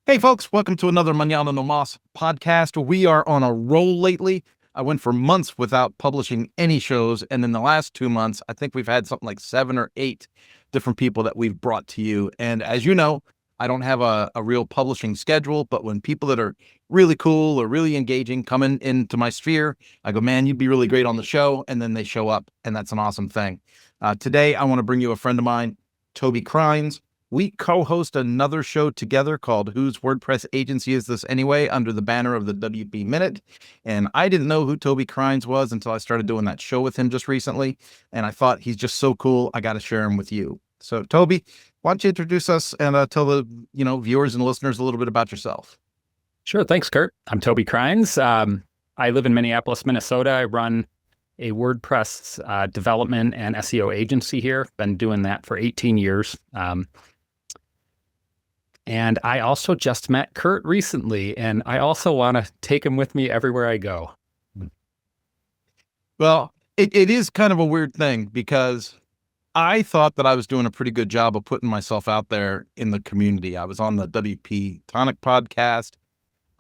Hey, folks, welcome to another Manana no Mas podcast. We are on a roll lately. I went for months without publishing any shows. And in the last 2 months, I think we've had something like 7 or 8 different people that we've brought to you. And as you know, I don't have a real publishing schedule, but when people that are really cool or really engaging come into my sphere, I go, man, you'd be really great on the show. And then they show up, and that's an awesome thing. Today, I want to bring you a friend of mine, Toby Cryns. We co-host another show together called Whose WordPress Agency Is This Anyway? Under the banner of the WP Minute. And I didn't know who Toby Cryns was until I started doing that show with him just recently. And I thought he's just so cool. I got to share him with you. So Toby, why don't you introduce us and tell the viewers and listeners a little bit about yourself? Sure. Thanks, Kurt. I'm Toby Cryns. I live in Minneapolis, Minnesota. I run a WordPress development and SEO agency here. Been doing that for 18 years. And I also just met Kurt recently, and I also want to take him with me everywhere I go. Well, it is kind of a weird thing because I thought that I was doing a pretty good job of putting myself out there in the community. I was on the WP Tonic podcast,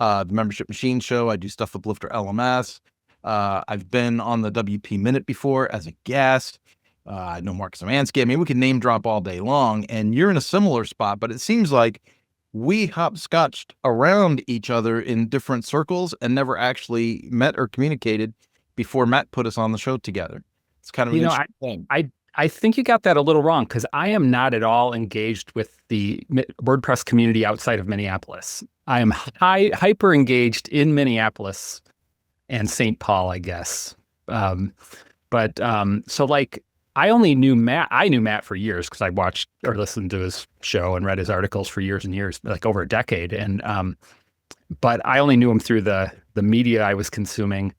the Membership Machine show. I do stuff with Lifter LMS. I've been on the WP Minute before as a guest. I know Mark Szymanski. I mean, we can name drop all day long, and you're in a similar spot, but it seems like we hopscotched around each other in different circles and never actually met or communicated before Matt put us on the show together. It's kind of an interesting thing. I think you got that a little wrong, because I am not at all engaged with the WordPress community outside of Minneapolis. I am hyper engaged in Minneapolis and St. Paul, I guess. I only knew Matt. I knew Matt for years because I watched or listened to his show and read his articles for years and years, like over a decade. And but I only knew him through the media I was consuming.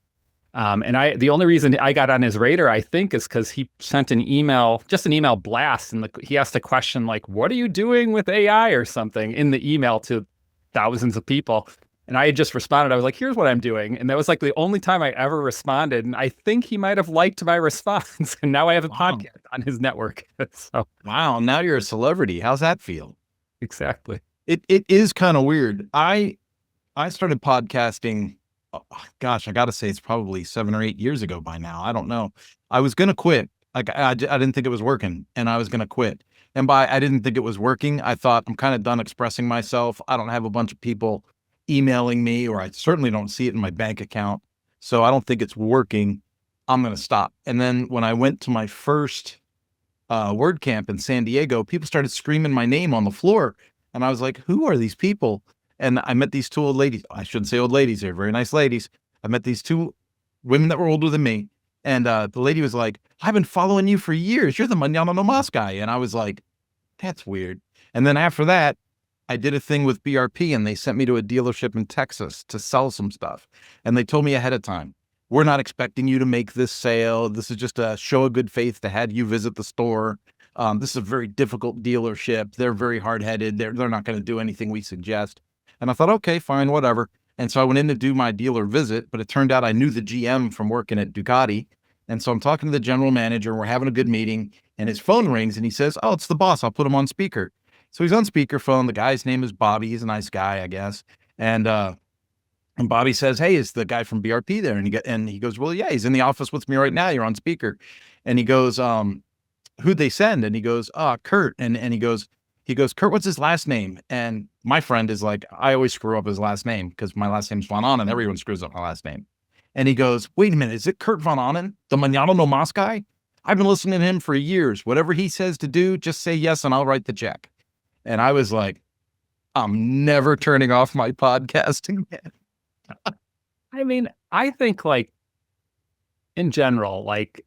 The only reason I got on his radar, I think, is because he sent an email blast, and he asked a question like, "What are you doing with AI?" or something in the email to thousands of people. And I had just responded. I was like, "Here's what I'm doing." And that was like the only time I ever responded. And I think he might have liked my response. And now I have a podcast on his network. So wow, now you're a celebrity. How's that feel? Exactly. It is kind of weird. I started podcasting, gosh, I got to say it's probably 7 or 8 years ago by now. I don't know. I was going to quit. Like I didn't think it was working, and I was going to quit. And by I didn't think it was working, I thought I'm kind of done expressing myself. I don't have a bunch of people emailing me, or I certainly don't see it in my bank account. So I don't think it's working. I'm going to stop. And then when I went to my first WordCamp in San Diego, people started screaming my name on the floor. And I was like, who are these people? And I met these 2 old ladies. I shouldn't say old ladies. They're very nice ladies. I met these 2 women that were older than me. And the lady was like, I've been following you for years. You're the Manana no Mas guy. And I was like, that's weird. And then after that, I did a thing with BRP, and they sent me to a dealership in Texas to sell some stuff. And they told me ahead of time, we're not expecting you to make this sale. This is just a show of good faith to have you visit the store. This is a very difficult dealership. They're very hard-headed. They're not going to do anything we suggest. And I thought, okay, fine, whatever. And so I went in to do my dealer visit, but it turned out I knew the GM from working at Ducati. And so I'm talking to the general manager, and we're having a good meeting, and his phone rings, and he says, oh, it's the boss. I'll put him on speaker. So he's on speakerphone. The guy's name is Bobby. He's a nice guy, I guess. And Bobby says, hey, is the guy from BRP there? And he goes, well, yeah, he's in the office with me right now. You're on speaker. And he goes, who'd they send? And he goes, Kurt. And he goes, Kurt, what's his last name? And my friend is like, I always screw up his last name because my last name's Von Ahnen, and everyone screws up my last name. And he goes, wait a minute, is it Kurt Von Ahnen, the Manana no Mas guy? I've been listening to him for years. Whatever he says to do, just say yes, and I'll write the check. And I was like, I'm never turning off my podcasting, man. I mean, I think like in general, like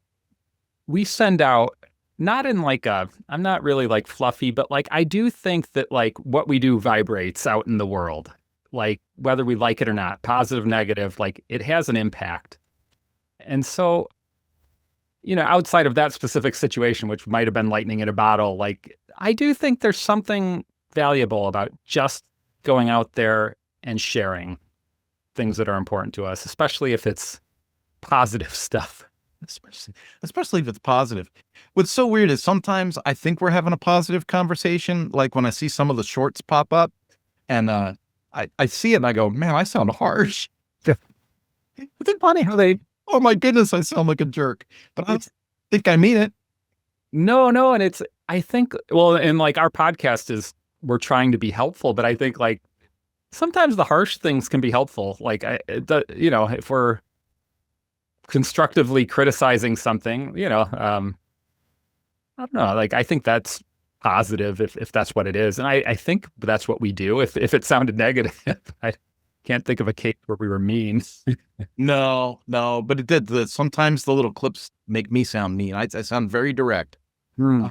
we send out, not in like I'm not really like fluffy, but like I do think that like what we do vibrates out in the world, like whether we like it or not, positive, negative, like it has an impact. And so, outside of that specific situation, which might have been lightning in a bottle, like I do think there's something valuable about just going out there and sharing things that are important to us, especially if it's positive stuff. Especially if it's positive. What's so weird is sometimes I think we're having a positive conversation. Like when I see some of the shorts pop up, and I see it and I go, man, I sound harsh. It's funny how they, Oh my goodness, I sound like a jerk, but I think I mean it. no. And it's, I think, well, and like our podcast is, we're trying to be helpful, but I think like sometimes the harsh things can be helpful. Like, if we're constructively criticizing something, I don't know. Like, I think that's positive if that's what it is. And I think that's what we do. If it sounded negative, I can't think of a case where we were mean. No, no, but it did. Sometimes the little clips make me sound mean. I sound very direct. Hmm.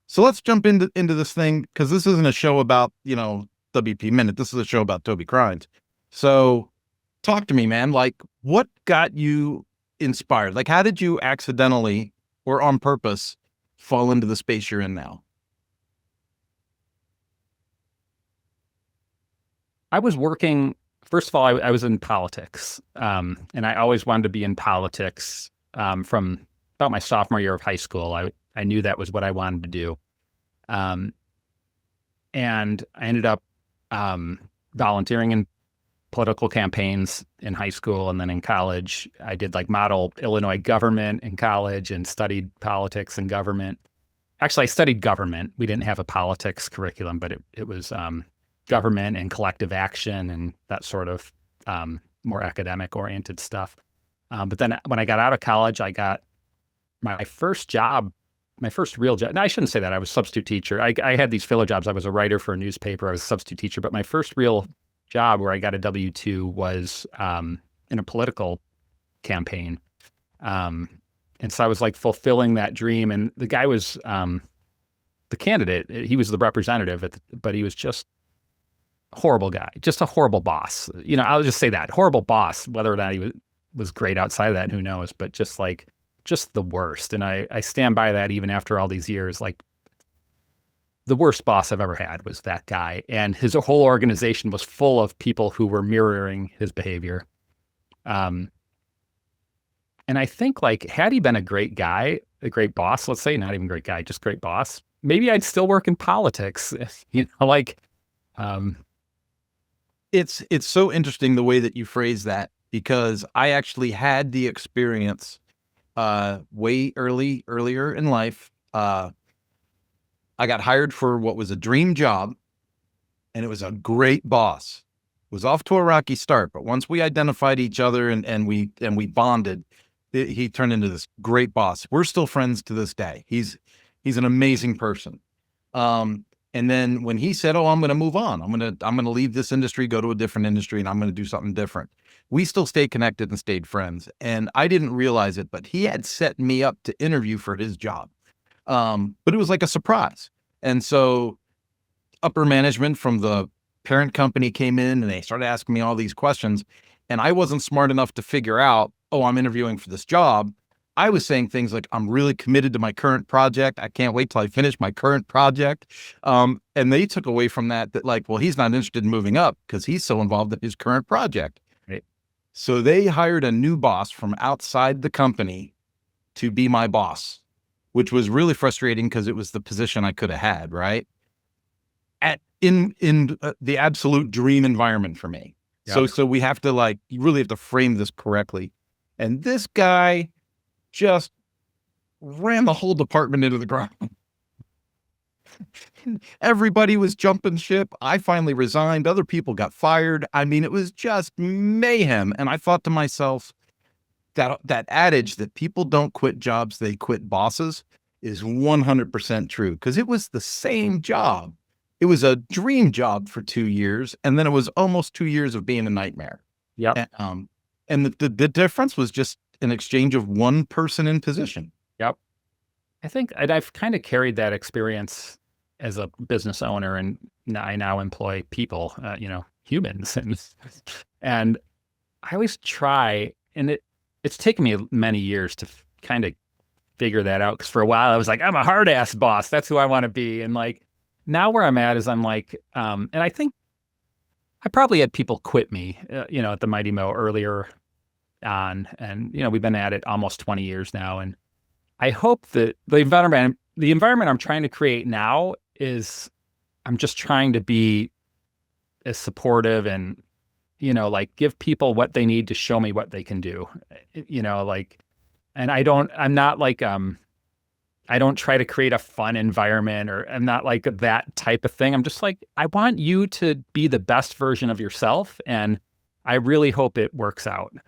So let's jump into this thing, because this isn't a show about, WP Minute. This is a show about Toby Cryns. So talk to me, man. Like, what got you inspired? Like, how did you accidentally or on purpose fall into the space you're in now? I was working, first of all, I was in politics. And I always wanted to be in politics from about my sophomore year of high school. I knew that was what I wanted to do. Um, and I ended up volunteering in political campaigns in high school, and then in college I did like model Illinois government in college and studied politics and government. Actually, I studied government. We didn't have a politics curriculum, but it was government and collective action and that sort of more academic oriented stuff. But then when I got out of college, I got my first job, my first real job. No, I shouldn't say that. I was a substitute teacher. I had these filler jobs. I was a writer for a newspaper. I was a substitute teacher. But my first real job where I got a W-2 was in a political campaign. And so I was like fulfilling that dream. And the guy was the candidate. He was the representative, but he was just a horrible guy, just a horrible boss. I'll just say that. Horrible boss. Whether or not he was great outside of that, who knows? But just the worst. And I stand by that even after all these years. Like, the worst boss I've ever had was that guy. And his whole organization was full of people who were mirroring his behavior. And I think, like, had he been a great guy, a great boss, let's say, not even great guy, just great boss, maybe I'd still work in politics. It's so interesting the way that you phrase that, because I actually had the experience way earlier in life. I got hired for what was a dream job, and it was a great boss. It was off to a rocky start, but once we identified each other and we bonded, he turned into this great boss. We're still friends to this day. He's an amazing person. And then when he said, "Oh, I'm going to move on. I'm going to leave this industry, go to a different industry, and I'm going to do something different," we still stayed connected and stayed friends. And I didn't realize it, but he had set me up to interview for his job. But it was like a surprise. And so upper management from the parent company came in and they started asking me all these questions. And I wasn't smart enough to figure out, oh, I'm interviewing for this job. I was saying things like, I'm really committed to my current project. I can't wait till I finish my current project. And they took away from that like, well, he's not interested in moving up because he's so involved in his current project. Right. So they hired a new boss from outside the company to be my boss, which was really frustrating because it was the position I could have had, right? In the absolute dream environment for me. Yep. So we have to you really have to frame this correctly. And this guy just ran the whole department into the ground. Everybody was jumping ship. I finally resigned. Other people got fired. I mean, it was just mayhem. And I thought to myself, that adage that people don't quit jobs, they quit bosses, is 100% true, because it was the same job. It was a dream job for 2 years, and then it was almost 2 years of being a nightmare. Yep. And the difference was just an exchange of one person in position. Yep. I think I've kind of carried that experience as a business owner, and I now employ people, humans, and I always try, and it's taken me many years to kind of figure that out. Because for a while I was like, I'm a hard ass boss. That's who I want to be. And like, now where I'm at is I'm like, and I think I probably had people quit me, at the Mighty Mo earlier on. And, we've been at it almost 20 years now. And I hope that the environment I'm trying to create now is, I'm just trying to be as supportive and, like give people what they need to show me what they can do, like, and I'm not like, I don't try to create a fun environment, or I'm not like that type of thing. I'm just like, I want you to be the best version of yourself. And I really hope it works out. So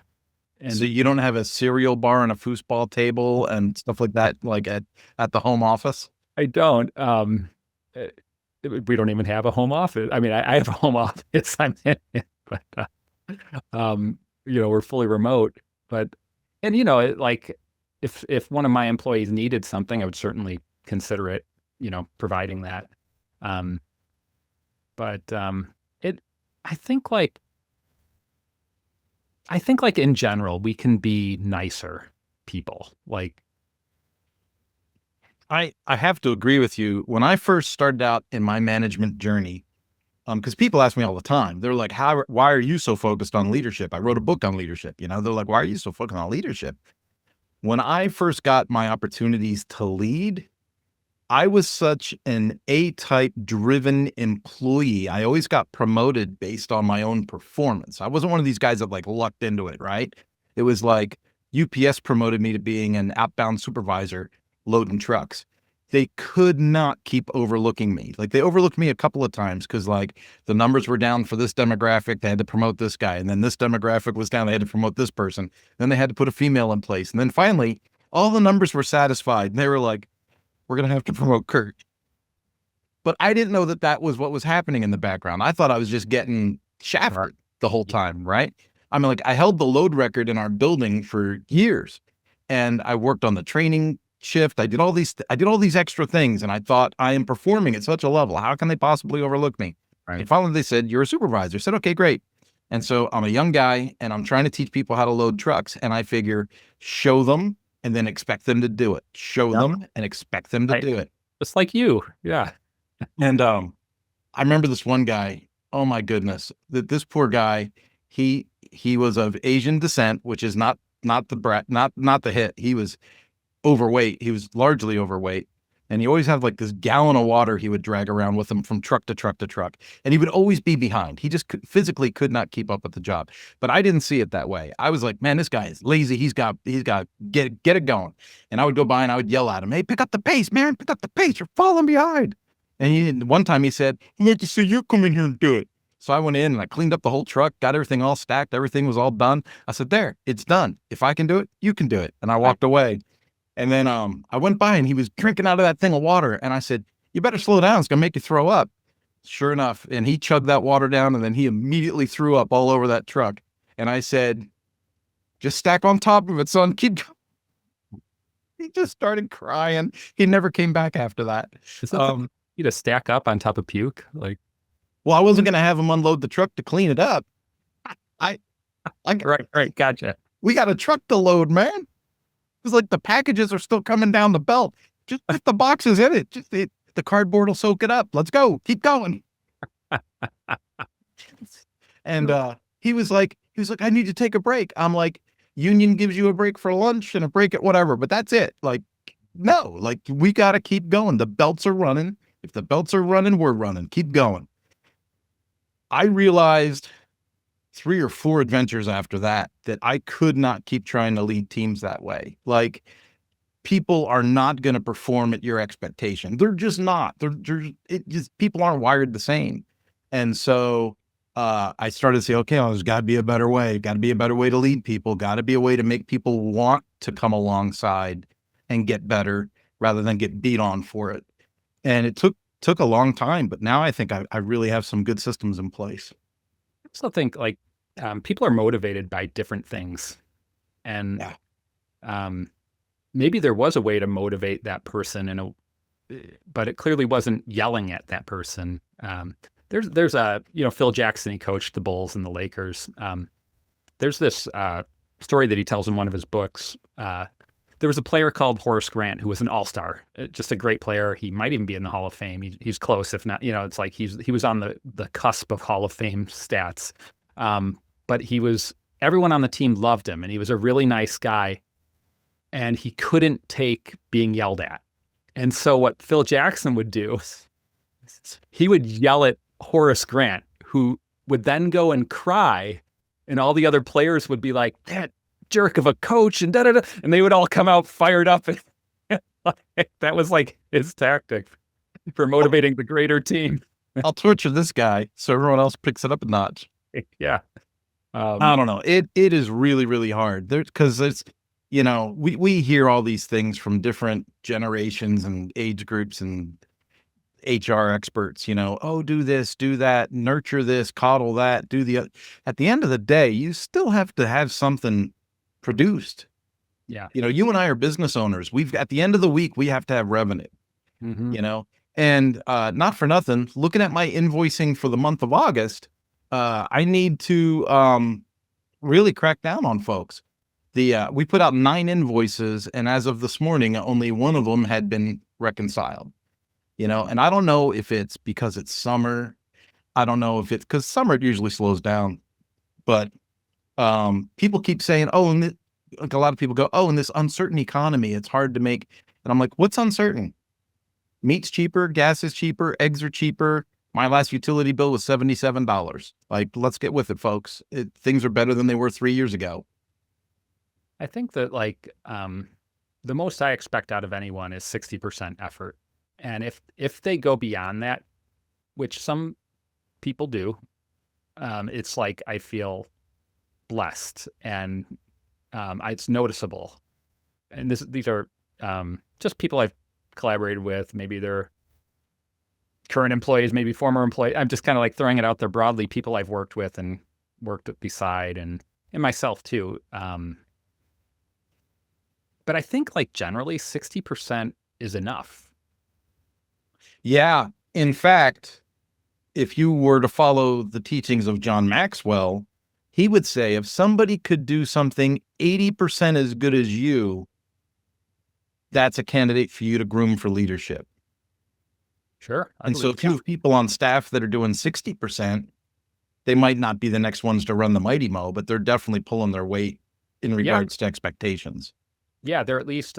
And you don't have a cereal bar and a foosball table and stuff like that, like at the home office? I don't, uh, we don't even have a home office. I mean, I have a home office I'm in, it, but, we're fully remote, but, and, like if one of my employees needed something, I would certainly consider it, providing that. Um, but, it, I think like, in general, we can be nicer people. Like, I have to agree with you. When I first started out in my management journey, because people ask me all the time, they're like, why are you so focused on leadership? I wrote a book on leadership. They're like, why are you so focused on leadership? When I first got my opportunities to lead, I was such an A-type driven employee. I always got promoted based on my own performance. I wasn't one of these guys that like lucked into it, right? It was like UPS promoted me to being an outbound supervisor loading trucks. They could not keep overlooking me. Like they overlooked me a couple of times because like the numbers were down for this demographic. They had to promote this guy. And then this demographic was down. They had to promote this person. Then they had to put a female in place. And then finally, all the numbers were satisfied. And they were like, we're going to have to promote Kurt. But I didn't know that that was what was happening in the background. I thought I was just getting shafted the whole time, right? I mean, like I held the load record in our building for years and I worked on the training shift. I did all these extra things and I thought I am performing at such a level. How can they possibly overlook me? right. And finally they said, you're a supervisor. I said, okay, great. And so I'm a young guy and I'm trying to teach people how to load trucks. And I figure show them and then expect them to do it. Show them and expect them to do it. Just like you. Yeah. And I remember this one guy, oh my goodness, this poor guy, he was of Asian descent, which is not the hit. He was overweight. He was largely overweight. And he always had like this gallon of water he would drag around with him from truck to truck to truck. And he would always be behind. He just physically could not keep up with the job. But I didn't see it that way. I was like, man, this guy is lazy. He's got get it going. And I would go by and I would yell at him, hey, pick up the pace, man, pick up the pace. You're falling behind. And one time he said, so you come in here and do it. So I went in and I cleaned up the whole truck, got everything all stacked. Everything was all done. I said, there, it's done. If I can do it, you can do it. And I walked away. And then I went by and he was drinking out of that thing of water. And I said, you better slow down. It's going to make you throw up. Sure enough. And he chugged that water down and then he immediately threw up all over that truck. And I said, just stack on top of it, son. Keep going. He just started crying. He never came back after that. You to stack up on top of puke? Like, well, I wasn't going to have him unload the truck to clean it up. Right. Gotcha. We got a truck to load, man. It's like the packages are still coming down the belt. Just put the boxes in it. The cardboard will soak it up. Let's go. Keep going. And he was like, I need to take a break. I'm like, union gives you a break for lunch and a break at whatever, but that's it. Like, no, like we got to keep going. The belts are running. If the belts are running, we're running. Keep going. I realized 3 or 4 adventures after that I could not keep trying to lead teams that way. Like people are not going to perform at your expectation. They're just not. People aren't wired the same. And so I started to say, okay, there's got to be a better way. Got to be a better way to lead people. Got to be a way to make people want to come alongside and get better rather than get beat on for it. And it took a long time, but now I think I really have some good systems in place. I also think like people are motivated by different things. And maybe there was a way to motivate that person but it clearly wasn't yelling at that person. There's a, Phil Jackson, he coached the Bulls and the Lakers. There's this story that he tells in one of his books. There was a player called Horace Grant who was an all-star, just a great player. He might even be in the Hall of Fame. He's close, if not, it's like he was on the cusp of Hall of Fame stats. But everyone on the team loved him and he was a really nice guy and he couldn't take being yelled at. And so what Phil Jackson would do, he would yell at Horace Grant, who would then go and cry, and all the other players would be like, that jerk of a coach, and da da da, and they would all come out fired up. And that was like his tactic for motivating the greater team. I'll torture this guy so everyone else picks it up a notch. Yeah. I don't know. It is really, really hard. Because it's, we hear all these things from different generations and age groups and HR experts, oh, do this, do that, nurture this, coddle that, at the end of the day, you still have to have something produced. Yeah. You and I are business owners. At the end of the week, we have to have revenue, and not for nothing, looking at my invoicing for the month of August, I need to really crack down on folks. We put out 9 invoices, and as of this morning, only one of them had been reconciled. And I don't know if it's because it's summer. I don't know if it's because summer usually slows down, but people keep saying, oh, and like a lot of people go, oh, in this uncertain economy, it's hard to make. And I'm like, what's uncertain? Meat's cheaper, gas is cheaper, eggs are cheaper. My last utility bill was $77. Like, let's get with it, folks. Things are better than they were 3 years ago. I think that the most I expect out of anyone is 60% effort. And if they go beyond that, which some people do, it's like I feel blessed, and it's noticeable. And these are just people I've collaborated with. Maybe they're current employees, maybe former employees. I'm just kind of like throwing it out there broadly. People I've worked with and worked beside, and myself too. But I think like generally 60% is enough. Yeah. In fact, if you were to follow the teachings of John Maxwell, he would say if somebody could do something 80% as good as you, that's a candidate for you to groom for leadership. Sure. And so if you have people on staff that are doing 60%, they might not be the next ones to run the Mighty Mo, but they're definitely pulling their weight in regards to expectations. Yeah, they're at least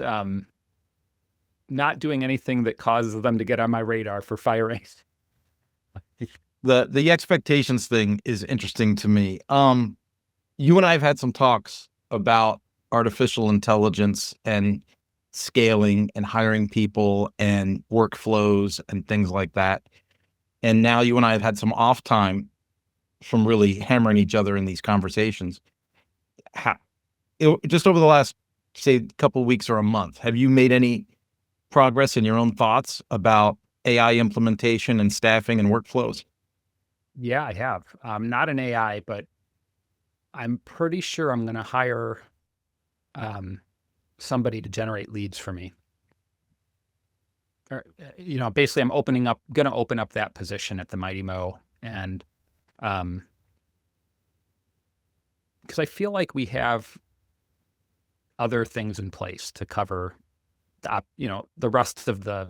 not doing anything that causes them to get on my radar for firing. The expectations thing is interesting to me. You and I have had some talks about artificial intelligence and scaling and hiring people and workflows and things like that. And now you and I have had some off time from really hammering each other in these conversations. Just over the last, say, couple of weeks or a month, have you made any progress in your own thoughts about AI implementation and staffing and workflows? Yeah, I have. Not an AI, but I'm pretty sure I'm going to hire somebody to generate leads for me. Or, basically I'm going to open up that position at the Mighty Mo. And because I feel like we have other things in place to cover the rest of the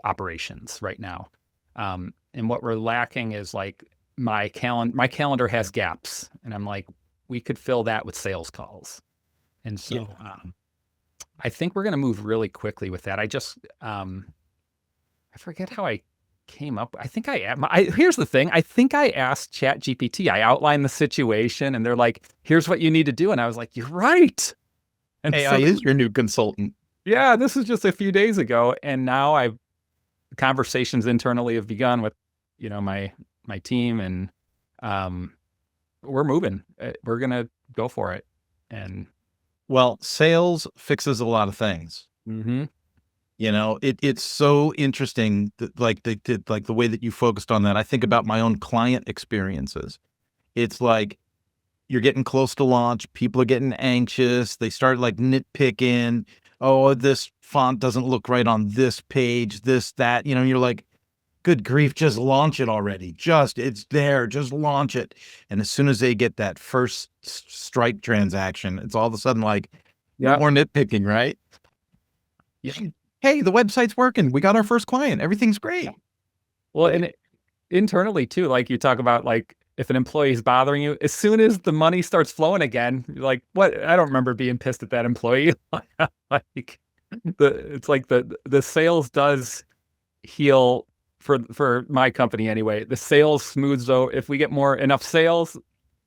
operations right now. And what we're lacking is like my calendar has gaps, and I'm like, we could fill that with sales calls. And so I think we're going to move really quickly with that. I just, I forget how I came up. Here's the thing. I think I asked ChatGPT, I outlined the situation, and they're like, here's what you need to do. And I was like, you're right. And AI is your new consultant. Yeah, this is just a few days ago. And now conversations internally have begun with, my team, and we're moving. We're going to go for it. And well, sales fixes a lot of things. Mm-hmm. It's so interesting that like the way that you focused on that. I think about my own client experiences. It's like you're getting close to launch. People are getting anxious. They start like nitpicking. Oh, this font doesn't look right on this page, this, that, you're like, good grief, just launch it already. It's there, just launch it. And as soon as they get that first strike transaction, it's all of a sudden like, more nitpicking, right? Yeah. Hey, the website's working. We got our first client. Everything's great. Well, and internally too, like you talk about, like if an employee is bothering you, as soon as the money starts flowing again, you're like, what? I don't remember being pissed at that employee. It's like the sales does heal for my company anyway. The sales smooths out. If we get enough sales,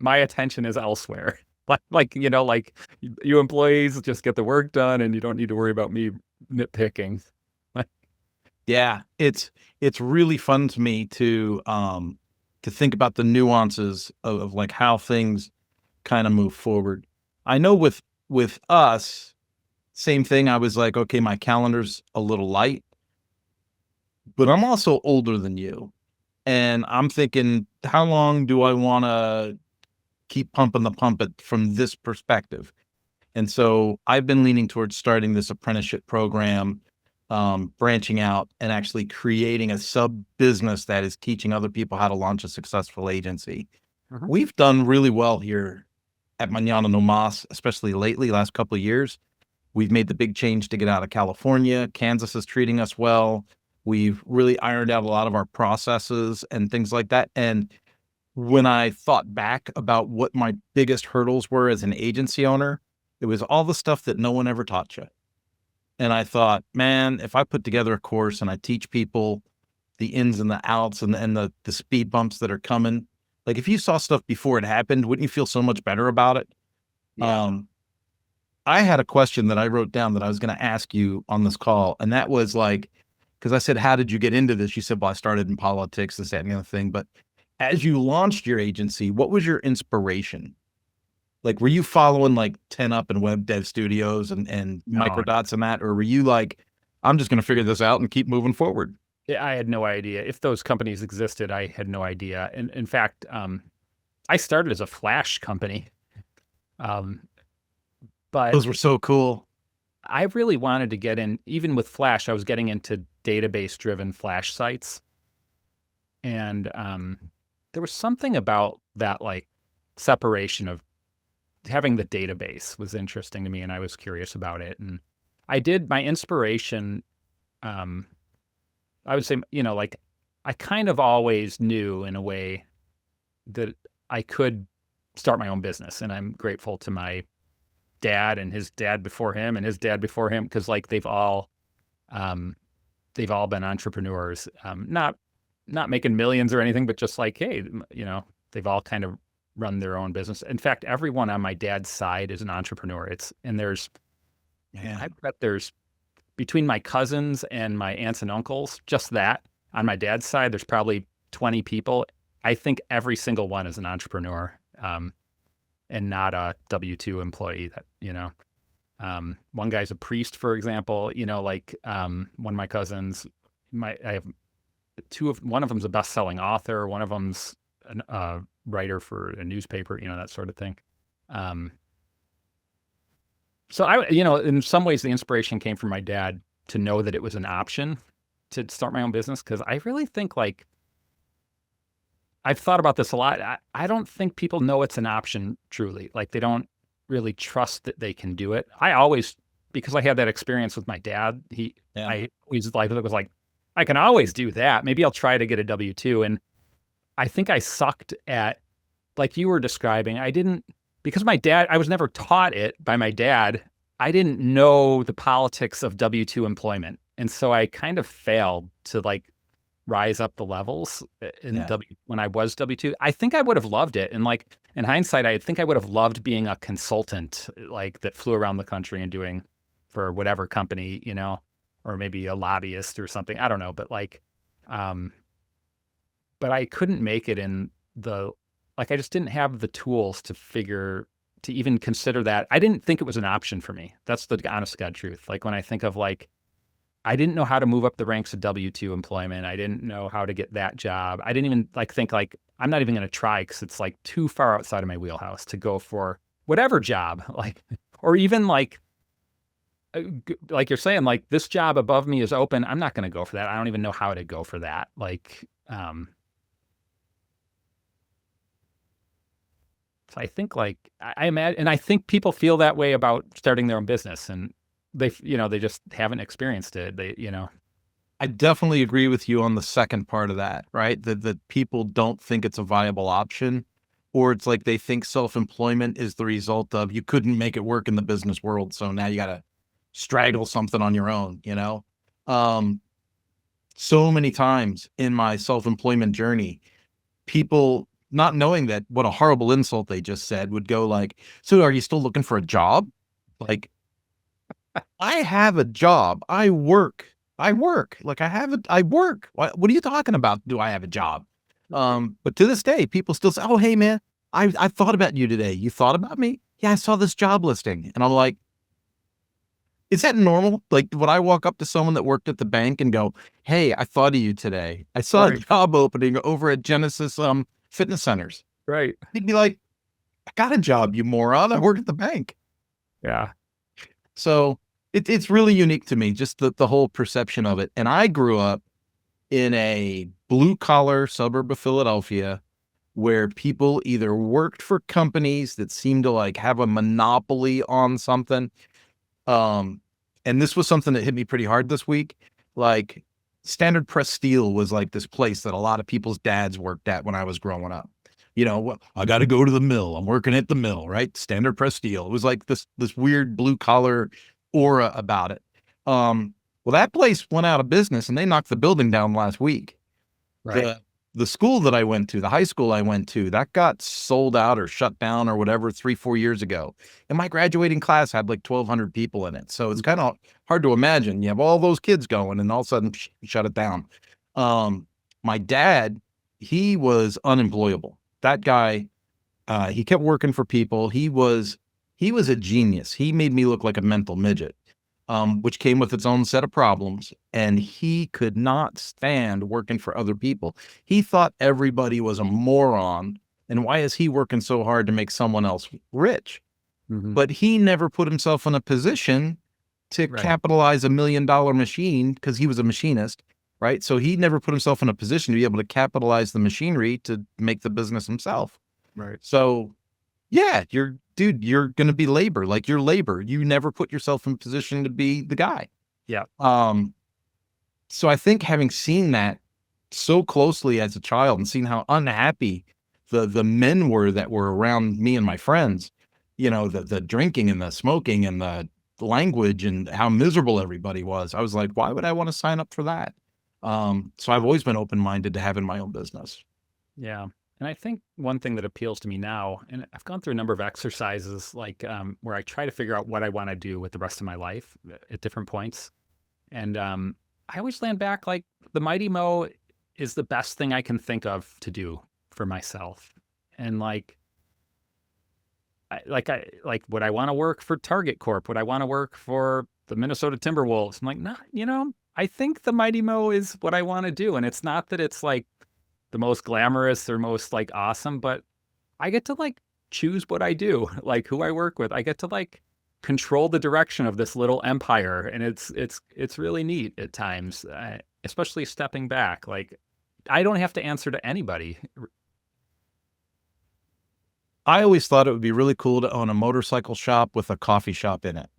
my attention is elsewhere. Like like you employees just get the work done, and you don't need to worry about me nitpicking. Yeah, it's really fun to me to think about the nuances of like how things kind of move forward. I know with us, same thing. I was like, okay, my calendar's a little light, but I'm also older than you. And I'm thinking, how long do I want to keep pumping the pump it from this perspective? And so I've been leaning towards starting this apprenticeship program, branching out and actually creating a sub business that is teaching other people how to launch a successful agency. Mhm. We've done really well here at Manana no Mas, especially lately, last couple of years. We've made the big change to get out of California. Kansas is treating us well. We've really ironed out a lot of our processes and things like that. And when I thought back about what my biggest hurdles were as an agency owner, it was all the stuff that no one ever taught you. And I thought, man, if I put together a course and I teach people the ins and the outs and the speed bumps that are coming, like if you saw stuff before it happened, wouldn't you feel so much better about it? Yeah. Um, I had a question that I wrote down that I was going to ask you on this call. And that was like, because I said, how did you get into this? You said, well, I started in politics, this, that, and the other thing. But as you launched your agency, what was your inspiration? Like, were you following like 10 Up and Web Dev Studios and No, Microdots and that? Or were you like, I'm just going to figure this out and keep moving forward? I had no idea if those companies existed. I had no idea. And in fact, I started as a Flash company, um, but Those were so cool. I really wanted to get in. Even with Flash, I was getting into database-driven Flash sites, and there was something about that, like separation of having the database was interesting to me, and I was curious about it. And I did my inspiration. Um, I would say, like I kind of always knew in a way that I could start my own business, and I'm grateful to my dad and his dad before him and his dad before him because like um, they've all been entrepreneurs, not making millions or anything, but just like hey, they've all kind of run their own business. In fact, everyone on my dad's side is an entrepreneur. I Man. bet there's between my cousins and my aunts and uncles, just that on my dad's side, there's probably 20 people. I think every single one is an entrepreneur, and not a W-2 employee one guy's a priest, for example, one of my cousins, I have one of them's a best-selling author. One of them's a writer for a newspaper, that sort of thing. So in some ways, the inspiration came from my dad to know that it was an option to start my own business. Cause I really think like, I've thought about this a lot. I don't think people know it's an option truly. Like they don't really trust that they can do it. I always, because I had that experience with my dad, Yeah. I always like, it was like, I can always do that. Maybe I'll try to get a W-2. And I think I sucked at, like you were describing, because I was never taught it by my dad. I didn't know the politics of W-2 employment. And so I kind of failed to like rise up the levels Yeah. when I was W-2. I think I would have loved it. And like in hindsight, I think I would have loved being a consultant, like that flew around the country and doing for whatever company, or maybe a lobbyist or something. I don't know. But like, but I couldn't make it I just didn't have the tools to even consider that. I didn't think it was an option for me. That's the honest to God truth. Like when I think of like, I didn't know how to move up the ranks of W-2 employment. I didn't know how to get that job. I didn't even think like, I'm not even going to try because it's like too far outside of my wheelhouse to go for whatever job, like, or even like you're saying, like this job above me is open. I'm not going to go for that. I don't even know how to go for that. Like, so I think like I imagine, and I think people feel that way about starting their own business, and they just haven't experienced it. I definitely agree with you on the second part of that, right? That people don't think it's a viable option, or it's like they think self-employment is the result of you couldn't make it work in the business world, so now you got to straggle something on your own, Um, so many times in my self-employment journey, people not knowing that what a horrible insult they just said would go like, "So are you still looking for a job?" Like, I have a job. I work. I work. Like I work. What are you talking about? Do I have a job? But to this day, people still say, "Oh, hey man, I thought about you today. You thought about me? Yeah, I saw this job listing." And I'm like, is that normal? Like, would I walk up to someone that worked at the bank and go, "Hey, I thought of you today. I saw a Right. job opening over at Genesis fitness centers." Right. They'd be like, "I got a job, you moron. I work at the bank." Yeah. So it's really unique to me, just the whole perception of it. And I grew up in a blue collar suburb of Philadelphia where people either worked for companies that seemed to like have a monopoly on something. Um, and this was something that hit me pretty hard this week. Like Standard Press Steel was like this place that a lot of people's dads worked at when I was growing up. You know, "Well, I got to go to the mill. I'm working at the mill, right? Standard Press Steel." It was like this weird blue collar aura about it. Well, that place went out of business and they knocked the building down last week. Right. The school that I went to, the high school I went to, that got sold out or shut down or whatever 3, 4 years ago. And my graduating class had like 1,200 people in it. So it's kind of hard to imagine. You have all those kids going and all of a sudden shut it down. Um, my dad, he was unemployable. That guy, he kept working for people. He was a genius. He made me look like a mental midget, which came with its own set of problems. And he could not stand working for other people. He thought everybody was a moron. And why is he working so hard to make someone else rich? Mhm. But he never put himself in a position to Right. capitalize $1 million machine because he was a machinist, right? So he never put himself in a position to be able to capitalize the machinery to make the business himself. Right. So yeah, you're gonna be labor, like you're labor. You never put yourself in position to be the guy. Yeah. Um, so I think having seen that so closely as a child and seeing how unhappy the men were that were around me and my friends, you know, the drinking and the smoking and the language and how miserable everybody was, I was like, why would I want to sign up for that? So I've always been open-minded to having my own business. Yeah. And I think one thing that appeals to me now, and I've gone through a number of exercises like where I try to figure out what I want to do with the rest of my life at different points. And I always land back like the Mighty Mo is the best thing I can think of to do for myself. And would I want to work for Target Corp? Would I want to work for the Minnesota Timberwolves? I'm like, nah, I think the Mighty Mo is what I want to do. And it's not that it's like the most glamorous or most like awesome, but I get to like choose what I do, like who I work with. I get to like control the direction of this little empire, and it's really neat at times, especially stepping back. Like I don't have to answer to anybody. I always thought it would be really cool to own a motorcycle shop with a coffee shop in it.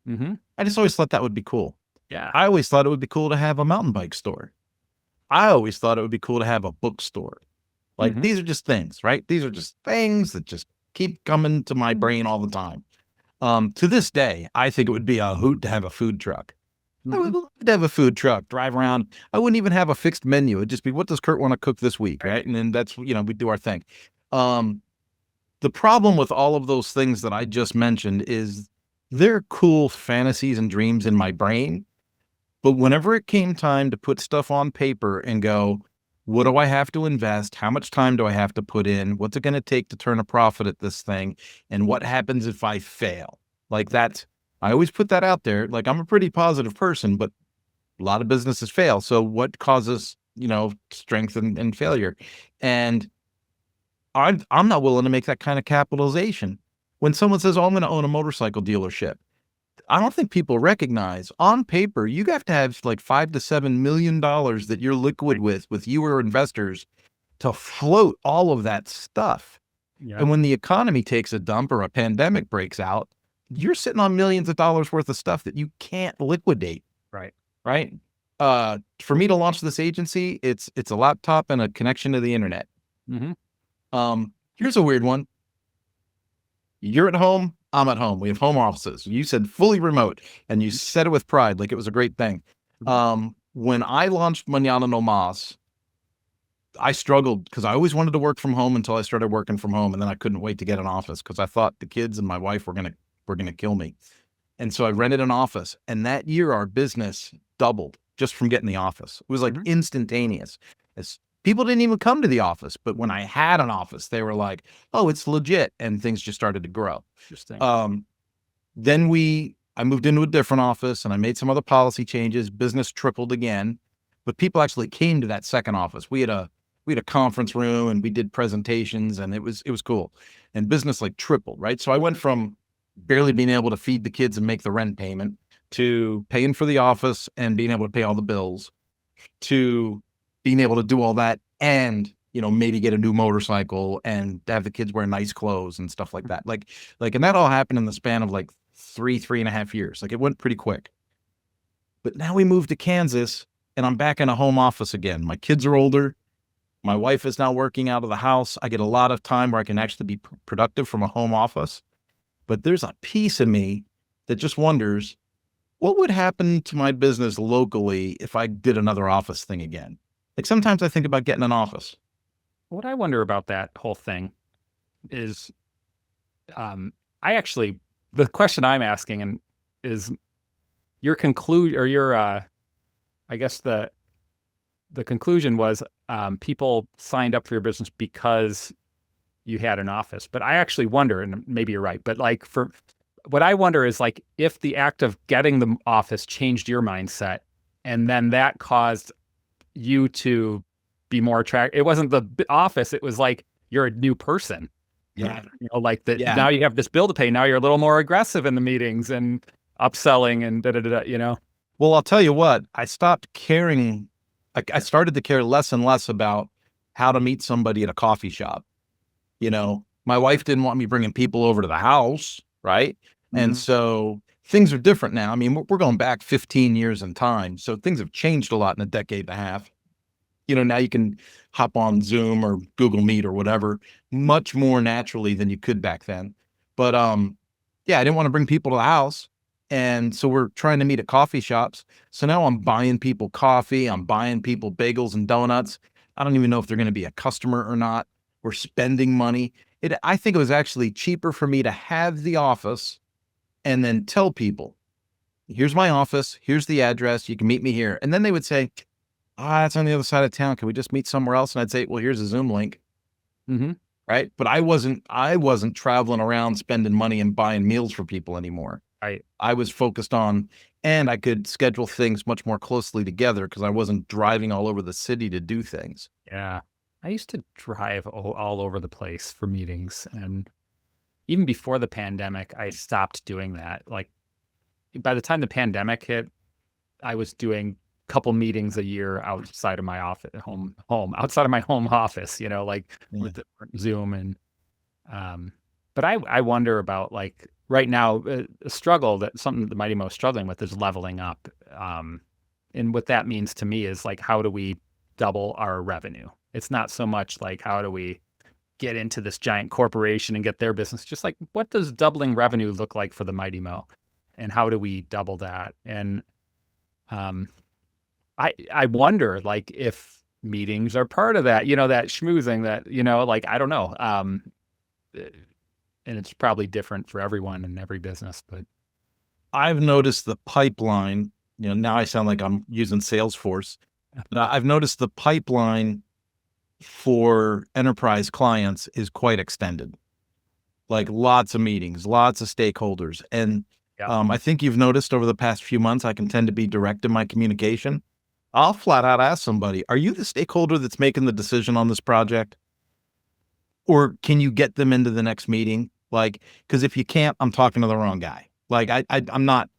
Mm-hmm. I just always thought that would be cool. Yeah. I always thought it would be cool to have a mountain bike store. I always thought it would be cool to have a bookstore. Like, Mm-hmm. these are just things, right? These are just things that just keep coming to my brain all the time. To this day, I think it would be a hoot to have a food truck. I Mm-hmm. would love to have a food truck, drive around. I wouldn't even have a fixed menu. It'd just be, what does Kurt want to cook this week, right? And then that's, we do our thing. Um, the problem with all of those things that I just mentioned is they're cool fantasies and dreams in my brain. But whenever it came time to put stuff on paper and go, what do I have to invest? How much time do I have to put in? What's it going to take to turn a profit at this thing? And what happens if I fail? Like that's, I always put that out there. Like I'm a pretty positive person, but a lot of businesses fail. So what causes, strength and failure? And I'm not willing to make that kind of capitalization. When someone says, "Oh, I'm going to own a motorcycle dealership," I don't think people recognize on paper, you have to have like $5 to $7 million that you're liquid with your investors to float all of that stuff. Yep. And when the economy takes a dump or a pandemic breaks out, you're sitting on millions of dollars worth of stuff that you can't liquidate. Right. Right. For me to launch this agency, it's a laptop and a connection to the internet. Mm-hmm. Here's a weird one. You're at home. I'm at home. We have home offices. You said fully remote and you said it with pride, like it was a great thing. when I launched Manana no Mas, I struggled because I always wanted to work from home until I started working from home. And then I couldn't wait to get an office because I thought the kids and my wife were gonna kill me. And so I rented an office. And that year our business doubled just from getting the office. It was like instantaneous. People didn't even come to the office. But when I had an office, they were like, oh, it's legit. And things just started to grow. Interesting. Then I moved into a different office and I made some other policy changes. Business tripled again, but people actually came to that second office. We had a conference room and we did presentations and it was cool. And business like tripled, right? So I went from barely being able to feed the kids and make the rent payment to paying for the office and being able to pay all the bills to being able to do all that and, maybe get a new motorcycle and have the kids wear nice clothes and stuff like that. And that all happened in the span of like 3.5 years. Like it went pretty quick. But now we moved to Kansas and I'm back in a home office again. My kids are older. My wife is now working out of the house. I get a lot of time where I can actually be productive from a home office. But there's a piece of me that just wonders, what would happen to my business locally if I did another office thing again? Like sometimes I think about getting an office. What I wonder about that whole thing is, the question I'm asking is your conclude or your, I guess the conclusion was, people signed up for your business because you had an office. But I actually wonder, and maybe you're right, but like what I wonder is like if the act of getting the office changed your mindset and then that caused you to be more attractive. It wasn't the office. It was like, you're a new person. Yeah. Like that. Yeah. Now you have this bill to pay. Now you're a little more aggressive in the meetings and upselling and Well, I'll tell you what, I stopped caring. I started to care less and less about how to meet somebody at a coffee shop. My wife didn't want me bringing people over to the house. Right. And so things are different now. I mean, we're going back 15 years in time. So things have changed a lot in a decade and a half. Now you can hop on Zoom or Google Meet or whatever much more naturally than you could back then. But yeah, I didn't want to bring people to the house. And so we're trying to meet at coffee shops. So now I'm buying people coffee. I'm buying people bagels and donuts. I don't even know if they're going to be a customer or not. We're spending money. I think it was actually cheaper for me to have the office and then tell people, here's my office. Here's the address. You can meet me here. And then they would say, it's on the other side of town. Can we just meet somewhere else? And I'd say, well, here's a Zoom link. Right. But I wasn't traveling around spending money and buying meals for people anymore. I was focused on, and I could schedule things much more closely together because I wasn't driving all over the city to do things. Yeah. I used to drive all over the place for meetings. And even before the pandemic, I stopped doing that. Like by the time the pandemic hit, I was doing a couple meetings a year outside of my office, outside of my home office, with Zoom and, but I wonder about like right now, a struggle something the Mighty Mo is struggling with is leveling up. And what that means to me is like, how do we double our revenue? It's not so much like, how do we get into this giant corporation and get their business? Just like, what does doubling revenue look like for the Mighty Mo? And how do we double that? And I wonder like if meetings are part of that, that schmoozing that, like, I don't know. And it's probably different for everyone in every business, but I've noticed the pipeline, now I sound like I'm using Salesforce, but I've noticed the pipeline for enterprise clients is quite extended. Like lots of meetings, lots of stakeholders. And I think you've noticed over the past few months, I can tend to be direct in my communication. I'll flat out ask somebody, are you the stakeholder that's making the decision on this project? Or can you get them into the next meeting? Like, because if you can't, I'm talking to the wrong guy. Like I'm not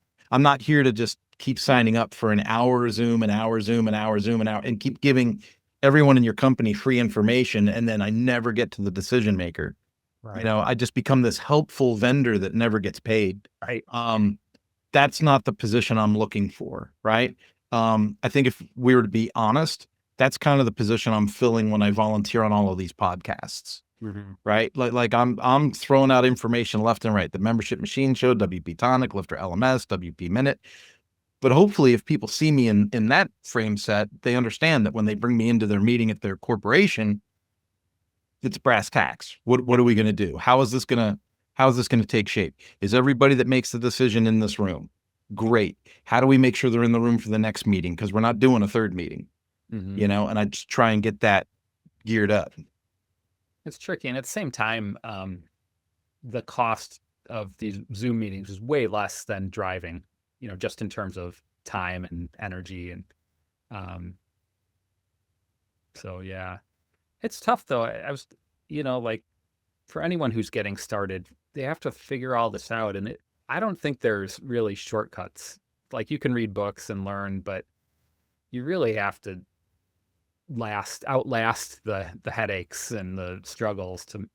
here to just keep signing up for an hour Zoom, an hour Zoom, an hour Zoom, an hour, and keep giving everyone in your company free information. And then I never get to the decision maker. Right. I just become this helpful vendor that never gets paid. Right. That's not the position I'm looking for. Right. I think if we were to be honest, that's kind of the position I'm filling when I volunteer on all of these podcasts. Right. Like I'm throwing out information left and right. The Membership Machine Show, WP Tonic, Lifter LMS, WP Minute. But hopefully if people see me in that frame set, they understand that when they bring me into their meeting at their corporation, it's brass tacks. What are we going to do? How is this going to take shape? Is everybody that makes the decision in this room? Great. How do we make sure they're in the room for the next meeting? Because we're not doing a third meeting, Mm-hmm. and I just try and get that geared up. It's tricky. And at the same time, the cost of these Zoom meetings is way less than driving, just in terms of time and energy. And so, yeah, it's tough though. I was, like for anyone who's getting started, they have to figure all this out. And I don't think there's really shortcuts. Like you can read books and learn, but you really have to outlast the headaches and the struggles to,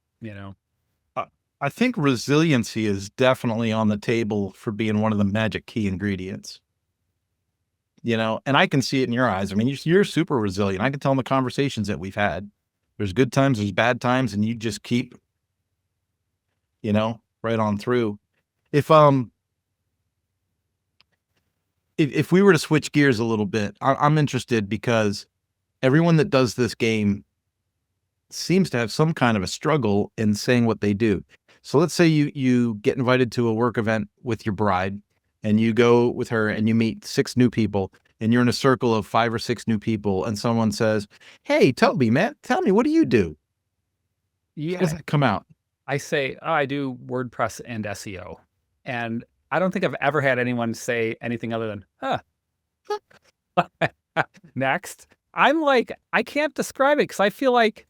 I think resiliency is definitely on the table for being one of the magic key ingredients. And I can see it in your eyes. I mean, you're super resilient. I can tell in the conversations that we've had. There's good times, there's bad times, and you just keep, right on through. If we were to switch gears a little bit, I'm interested because everyone that does this game seems to have some kind of a struggle in saying what they do. So let's say you get invited to a work event with your bride and you go with her and you meet 6 new people and you're in a circle of 5 or 6 new people and someone says, "Hey, Toby, man, tell me, what do you do?" How does that come out? I say, oh, I do WordPress and SEO. And I don't think I've ever had anyone say anything other than, huh. Next. I'm like, I can't describe it because I feel like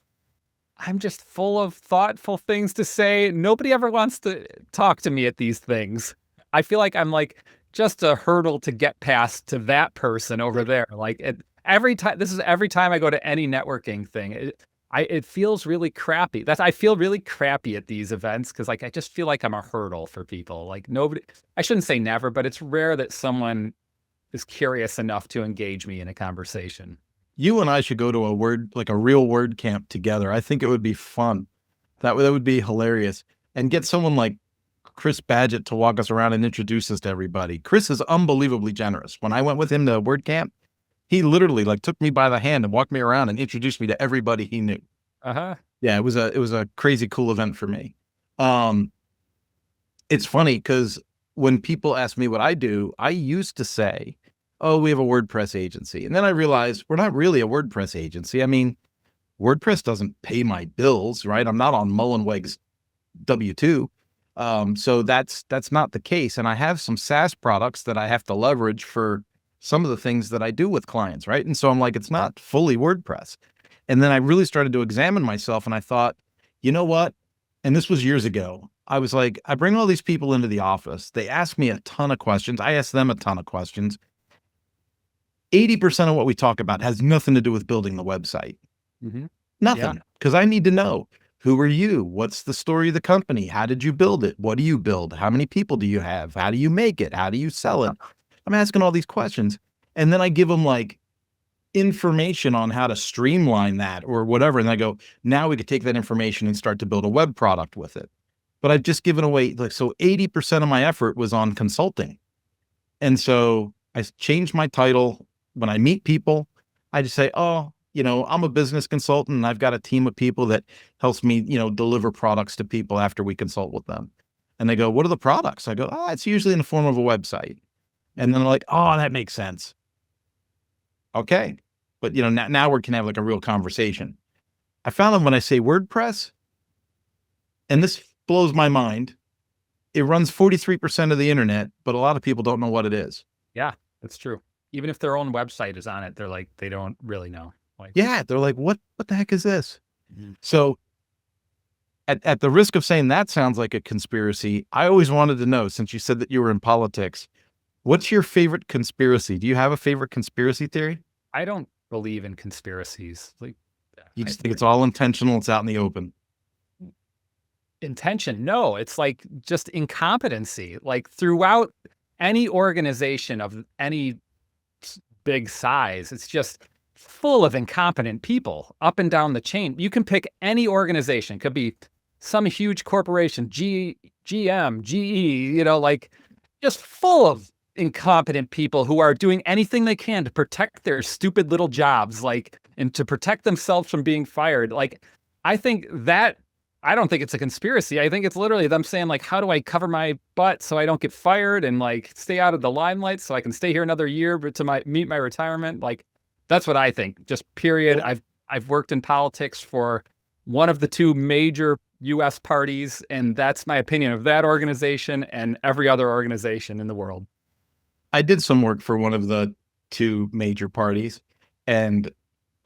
I'm just full of thoughtful things to say. Nobody ever wants to talk to me at these things. I feel like I'm like just a hurdle to get past to that person over there. Like every time I go to any networking thing, it feels really crappy. I feel really crappy at these events because like I just feel like I'm a hurdle for people. Like nobody, I shouldn't say never, but it's rare that someone is curious enough to engage me in a conversation. You and I should go to a real word camp together. I think it would be fun. That would be hilarious. And get someone like Chris Badgett to walk us around and introduce us to everybody. Chris is unbelievably generous. When I went with him to word camp, he literally like took me by the hand and walked me around and introduced me to everybody he knew. Uh-huh. Yeah, it was a crazy cool event for me. It's funny because when people ask me what I do, I used to say, "Oh, we have a WordPress agency." And then I realized we're not really a WordPress agency. I mean, WordPress doesn't pay my bills, right? I'm not on Mullenweg's W-2. So that's not the case. And I have some SaaS products that I have to leverage for some of the things that I do with clients, right? And so I'm like, it's not fully WordPress. And then I really started to examine myself and I thought, you know what? And this was years ago. I was like, I bring all these people into the office. They ask me a ton of questions. I ask them a ton of questions. 80% of what we talk about has nothing to do with building the website. Mm-hmm. Nothing. Because I need to know, who are you? What's the story of the company? How did you build it? What do you build? How many people do you have? How do you make it? How do you sell it? I'm asking all these questions. And then I give them like information on how to streamline that or whatever. And I go, now we could take that information and start to build a web product with it. But I've just given away, like, so 80% of my effort was on consulting. And so I changed my title. When I meet people, I just say, "Oh, I'm a business consultant and I've got a team of people that helps me, deliver products to people after we consult with them." And they go, "What are the products?" I go, "Oh, it's usually in the form of a website." And then they're like, "Oh, that makes sense." Okay. But, now we can have like a real conversation. I found that when I say WordPress, and this blows my mind, it runs 43% of the internet, but a lot of people don't know what it is. Yeah, that's true. Even if their own website is on it, they're like, they don't really know. Like, Yeah, they're like, what the heck is this? Mhm. So at the risk of saying that sounds like a conspiracy, I always wanted to know, since you said that you were in politics, what's your favorite conspiracy? Do you have a favorite conspiracy theory? I don't believe in conspiracies. Like, You just think it's all intentional, it's out in the open. intention. No, it's like just incompetency. Like throughout any organization of any big size, it's just full of incompetent people up and down the chain. You can pick any organization, could be some huge corporation, GM, GE, like just full of incompetent people who are doing anything they can to protect their stupid little jobs, like, and to protect themselves from being fired. Like, I think that, I don't think it's a conspiracy. I think it's literally them saying, like, how do I cover my butt so I don't get fired and like stay out of the limelight so I can stay here another year but to meet my retirement. Like, that's what I think. Just period. I've worked in politics for one of the two major US parties, and that's my opinion of that organization and every other organization in the world. I did some work for one of the two major parties, and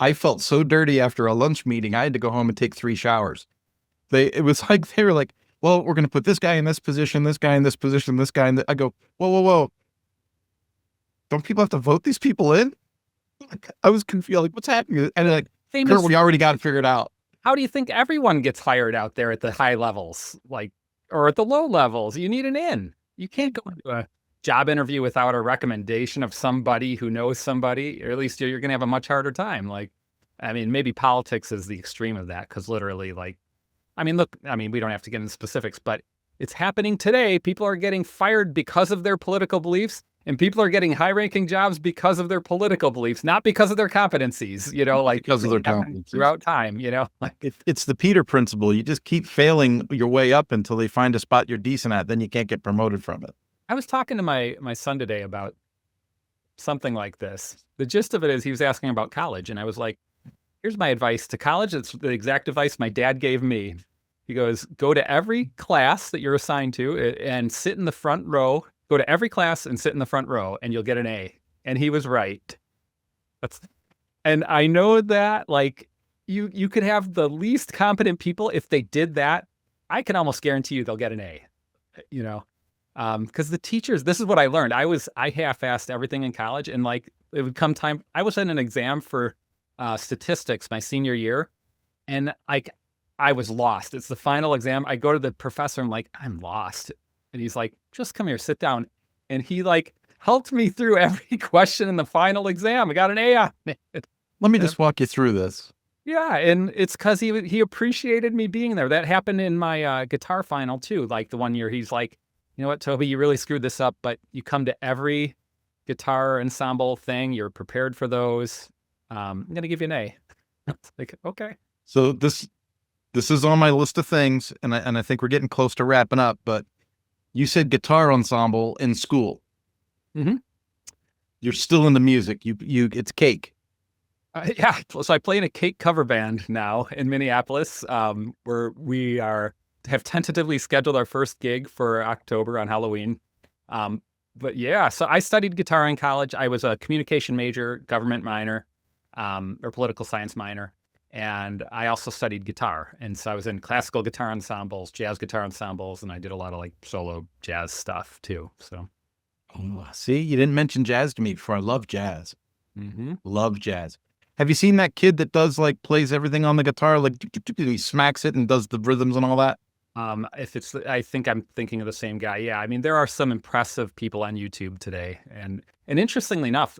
I felt so dirty after a lunch meeting. I had to go home and take 3 showers. It was like, they were like, well, we're going to put this guy in this position, this guy in this position, this guy in I go, whoa, whoa, whoa. Don't people have to vote these people in? Like, I was confused. Like, what's happening? And like, Kurt, we already got it figured out. How do you think everyone gets hired out there at the high levels, like, or at the low levels? You need an in. You can't go into a job interview without a recommendation of somebody who knows somebody, or at least you're going to have a much harder time. Like, I mean, maybe politics is the extreme of that, because literally, like, I mean, look, I mean, we don't have to get into specifics, but it's happening today. People are getting fired because of their political beliefs, and people are getting high-ranking jobs because of their political beliefs, not because of their competencies, you know, like because of their competencies throughout time, you know, like it's the Peter principle. You just keep failing your way up until they find a spot you're decent at. Then you can't get promoted from it. I was talking to my son today about something like this. The gist of it is he was asking about college, and I was like, here's my advice to college. It's the exact advice my dad gave me. He goes, go to every class that you're assigned to and sit in the front row. Go to every class and sit in the front row, and you'll get an A. And he was right. And I know that, like, you could have the least competent people. If they did that, I can almost guarantee you they'll get an A, you know? Because the teachers, this is what I learned. I half-assed everything in college, and like, it would come time. I was in an exam for statistics my senior year, and like, I was lost. It's the final exam. I go to the professor. I'm like, I'm lost. And he's like, just come here, sit down. And he like helped me through every question in the final exam. I got an A on it. Let me just walk you through this. Yeah, and it's because he appreciated me being there. That happened in my guitar final too. Like the one year, he's like, you know what, Toby, you really screwed this up, but you come to every guitar ensemble thing. You're prepared for those. I'm going to give you an A. It's like, okay. So this is on my list of things, and I think we're getting close to wrapping up, but you said guitar ensemble in school. Mm-hmm. You're still into music. It's cake. Yeah. So I play in a cake cover band now in Minneapolis, where we have tentatively scheduled our first gig for October on Halloween. But yeah, so I studied guitar in college. I was a communication major, government minor, or political science minor. And I also studied guitar. And so I was in classical guitar ensembles, jazz guitar ensembles, and I did a lot of like solo jazz stuff too. So, see, you didn't mention jazz to me before. I love jazz. Mm-hmm. Love jazz. Have you seen that kid that does like plays everything on the guitar? Like he smacks it and does the rhythms and all that. I think I'm thinking of the same guy. Yeah. I mean, there are some impressive people on YouTube today. And interestingly enough,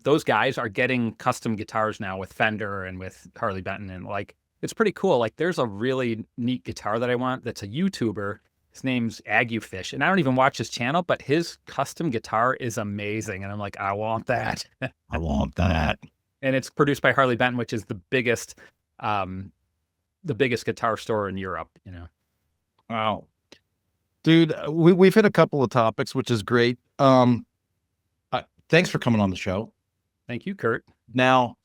those guys are getting custom guitars now with Fender and with Harley Benton. And like, it's pretty cool. Like there's a really neat guitar that I want. That's a YouTuber. His name's Aguefish. And I don't even watch his channel, but his custom guitar is amazing. And I'm like, I want that. I want that. And it's produced by Harley Benton, which is the biggest guitar store in Europe, you know? Wow. Dude, we've hit a couple of topics, which is great. Thanks for coming on the show. Thank you, Kurt. Now,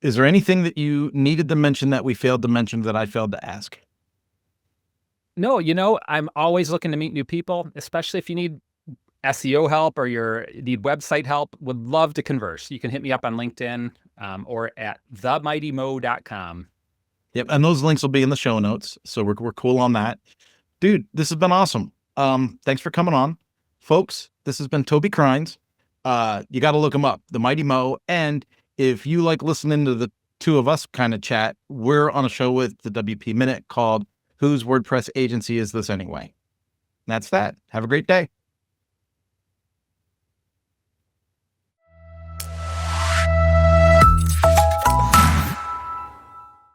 is there anything that you needed to mention that we failed to mention that I failed to ask? No, you know, I'm always looking to meet new people, especially if you need SEO help or you need website help. Would love to converse. You can hit me up on LinkedIn or at themightymo.com. Yep, and those links will be in the show notes, so we're cool on that. Dude, this has been awesome. Thanks for coming on. Folks, this has been Toby Cryns. You got to look him up, The Mighty Mo. And if you like listening to the two of us kind of chat, we're on a show with the WP Minute called Whose WordPress Agency Is This Anyway? And that's that. Have a great day.